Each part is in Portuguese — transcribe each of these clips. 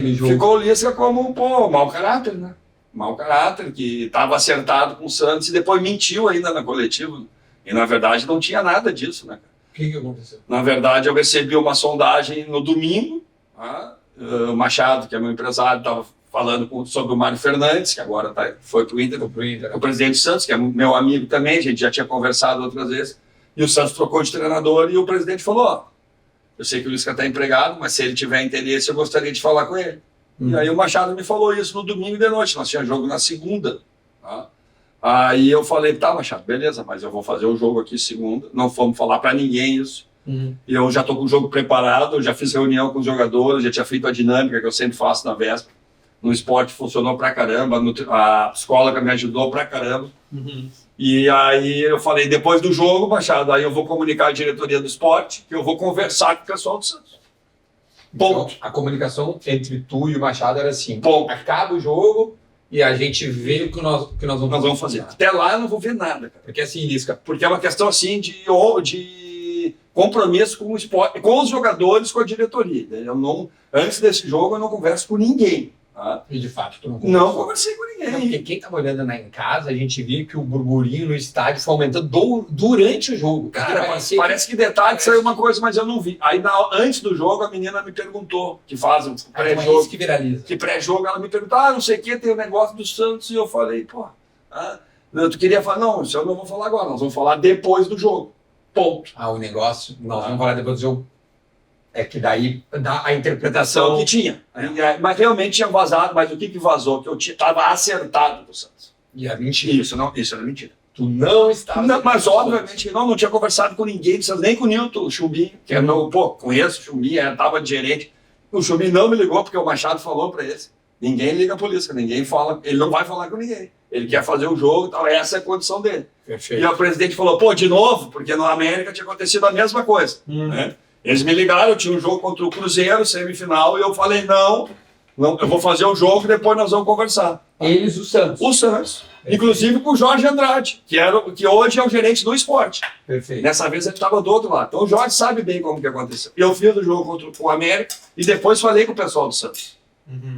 Ficou o Lisca como, mau caráter, né? Mau caráter, que estava acertado com o Santos e depois mentiu ainda na coletiva. E, na verdade, não tinha nada disso, né? O que aconteceu? Na verdade, eu recebi uma sondagem no domingo. O Machado, que é meu empresário, estava falando sobre o Mário Fernandes, que agora foi para o Inter, o presidente do Santos, que é meu amigo também, a gente já tinha conversado outras vezes. E o Santos trocou de treinador e o presidente falou, eu sei que o Lisca está empregado, mas se ele tiver interesse, eu gostaria de falar com ele. E aí o Machado me falou isso no domingo de noite, nós tínhamos jogo na segunda. Tá? Aí eu falei, tá, Machado, beleza, mas eu vou fazer o jogo aqui segunda, não vamos falar para ninguém isso. E eu já estou com o jogo preparado, eu já fiz reunião com os jogadores, já tinha feito a dinâmica que eu sempre faço na véspera. No esporte funcionou pra caramba, a psicóloga me ajudou pra caramba. E aí eu falei, depois do jogo, Machado, aí eu vou comunicar a diretoria do esporte, que eu vou conversar com o pessoal do Santos. Ponto. Então, a comunicação entre tu e o Machado era assim, Ponto. Acaba o jogo e a gente vê o que nós vamos fazer. Até lá eu não vou ver nada, cara. Porque assim, Lisca, Porque é uma questão assim de compromisso com o esporte, com os jogadores, com a diretoria. Antes desse jogo eu não converso com ninguém. Tá? e de fato tu Não conversei com ninguém. Não, porque quem estava olhando em casa, a gente via que o burburinho no estádio foi aumentando durante o jogo. Cara, parece que detalhe saiu uma coisa, mas eu não vi. Aí antes do jogo a menina me perguntou, que faz o pré-jogo. É isso que viraliza. Que pré-jogo ela me perguntou, não sei o que, tem o negócio do Santos. E eu falei, tu queria falar, não, isso eu não vou falar agora, nós vamos falar depois do jogo. Ponto. O negócio, nós vamos falar depois do jogo. É que daí dá a interpretação que tinha. Mas realmente tinha vazado, mas o que vazou? Que eu estava acertado do Santos. E é mentira. Isso era mentira. Tu não estava... Mas obviamente não tinha conversado com ninguém, nem com o Nilton, o Chumbinho, que é meu, conheço o Chumbinho, estava de gerente. O Chumbinho não me ligou porque o Machado falou para ele. Ninguém liga a polícia, ninguém fala, ele não vai falar com ninguém. Ele quer fazer o jogo e tal, essa é a condição dele. Perfeito. E o presidente falou, de novo, porque no América tinha acontecido a mesma coisa. Né? Eles me ligaram, eu tinha um jogo contra o Cruzeiro, semifinal, e eu falei, não, eu vou fazer o jogo e depois nós vamos conversar. Eles, o Santos. O Santos. Inclusive com o Jorge Andrade, que hoje é o gerente do esporte. Perfeito. Dessa vez ele estava do outro lado. Então o Jorge sabe bem como que aconteceu. Eu fiz o jogo contra o América e depois falei com o pessoal do Santos.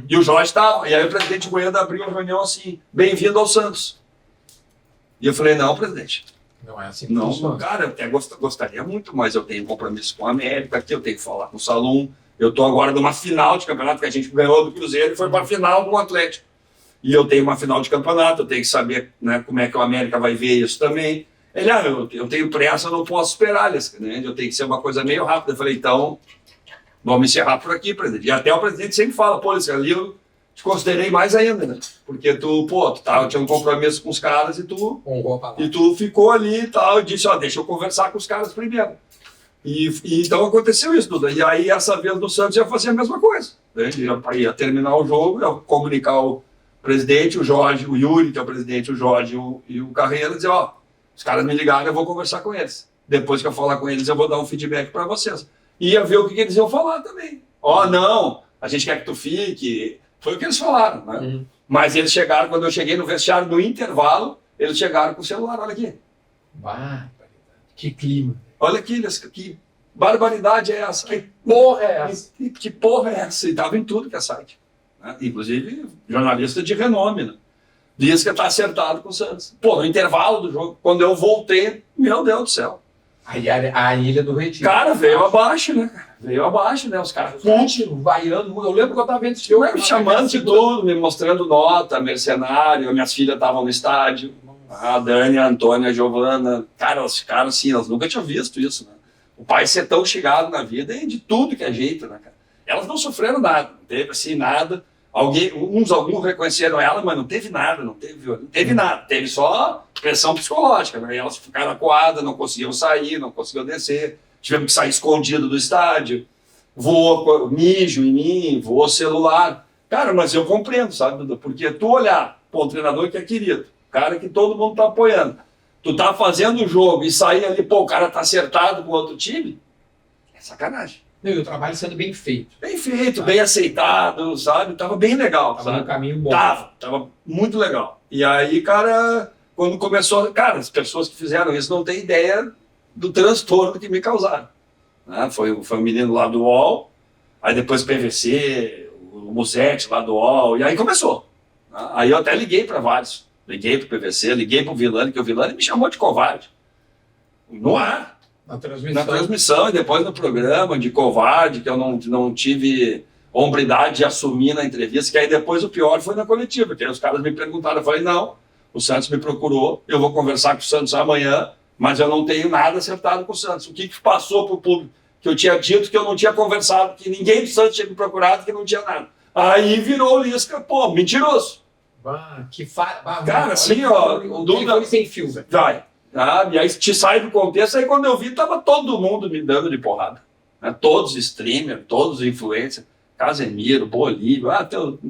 E o Jorge estava. E aí o presidente Goiânia abriu uma reunião assim, bem-vindo ao Santos. E eu falei, não, presidente. Não é assim que não, funciona. Cara, eu até gostaria muito, mas eu tenho compromisso com a América aqui, eu tenho que falar com o Salum. Eu estou agora numa final de campeonato que a gente ganhou do Cruzeiro e foi para a final do Atlético. E eu tenho uma final de campeonato, eu tenho que saber, né, como é que o América vai ver isso também. Ele, eu tenho pressa, eu não posso esperar, né? Eu tenho que ser uma coisa meio rápida. Eu falei, então, vamos encerrar por aqui, presidente. E até o presidente sempre fala, ali eu te considerei mais ainda, né? Porque tu tinha um compromisso com os caras e tu ficou ali e tal, e disse, deixa eu conversar com os caras primeiro. E então aconteceu isso tudo. E aí, essa vez do Santos ia fazer a mesma coisa. Né? Ia terminar o jogo, ia comunicar o presidente, o Jorge, o Yuri, que é o presidente, o Jorge e o Carreira, dizer, os caras me ligaram, eu vou conversar com eles. Depois que eu falar com eles, eu vou dar um feedback para vocês. E ia ver o que eles iam falar também. Não, a gente quer que tu fique. Foi o que eles falaram, né? Mas eles chegaram, quando eu cheguei no vestiário, no intervalo, eles chegaram com o celular, olha aqui. Barbaridade. Que clima. Olha aqui, que barbaridade é essa? Que porra é essa? Que porra é essa? E tava em tudo que é site. Né? Inclusive, jornalista de renome, né? Diz que está acertado com o Santos. No intervalo do jogo, quando eu voltei, meu Deus do céu. A Ilha do Retiro. Cara, veio abaixo, né? Veio abaixo, né? Os caras vaiando. Eu lembro que eu estava vendo esse jogo. Me chamando de tudo, me mostrando nota, mercenário. Minhas filhas estavam no estádio. A Dani, a Antônia, a Giovana. Cara, os caras, assim, elas nunca tinham visto isso, né? O pai ser tão chegado na vida e de tudo que é jeito, né, cara? Elas não sofreram nada, não teve assim nada. Alguns reconheceram ela, mas não teve nada, não teve nada. Teve só pressão psicológica, né? Elas ficaram acuadas, não conseguiam sair, não conseguiam descer. Tivemos que sair escondido do estádio. Voou mijo em mim, voou celular. Cara, mas eu compreendo, sabe, Dudu? Porque tu olhar para um treinador que é querido, cara que todo mundo tá apoiando, tu tá fazendo o jogo e sair ali, o cara tá acertado com outro time, é sacanagem. E o trabalho sendo bem feito. Bem feito, bem aceitado, sabe? Tava bem legal. Tava no caminho bom. Tava muito legal. E aí, cara, quando começou... Cara, as pessoas que fizeram isso não têm ideia do transtorno que me causaram. Né? Foi um menino lá do UOL, aí depois PVC, o Mussetti lá do UOL, e aí começou. Aí eu até liguei para vários. Liguei para o PVC, liguei para o Villani, que o Villani me chamou de covarde. No ar. Na transmissão. Na transmissão e depois no programa, de covarde, que eu não tive hombridade de assumir na entrevista, que aí depois o pior foi na coletiva, que aí os caras me perguntaram, eu falei, não, o Santos me procurou, eu vou conversar com o Santos amanhã, mas eu não tenho nada acertado com o Santos. O que passou para o público? Que eu tinha dito que eu não tinha conversado, que ninguém do Santos tinha me procurado, que não tinha nada. Aí virou o Lisca, pô, mentiroso. Cara, assim, ó, o telefone sem fio, velho. Vai. E aí te sai do contexto, aí quando eu vi, tava todo mundo me dando de porrada. Né? Todos os streamers, todos os influencers, Casemiro, Bolívio,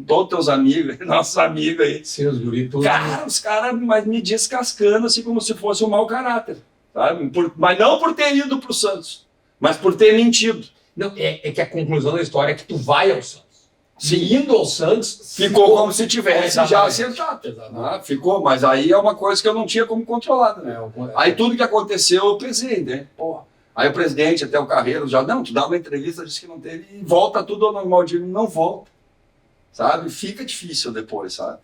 todos teus amigos, nossos amigos aí. Sim, os guri todos. Cara, os caras me descascando assim como se fosse um mau caráter. Sabe? Mas não por ter ido pro Santos, mas por ter mentido. Não, é que a conclusão da história é que tu vai ao Santos. Sim. Indo ao Santos, ficou como se tivesse já Exatamente. acertado. Ficou, mas aí é uma coisa que eu não tinha como controlar. Né? Aí tudo que aconteceu eu pensei, né? Porra. Aí o presidente, até o Carreiro, já, não, tu dá uma entrevista, disse que não teve, e volta tudo ao normal. Eu digo, não volta, sabe? Fica difícil depois, sabe?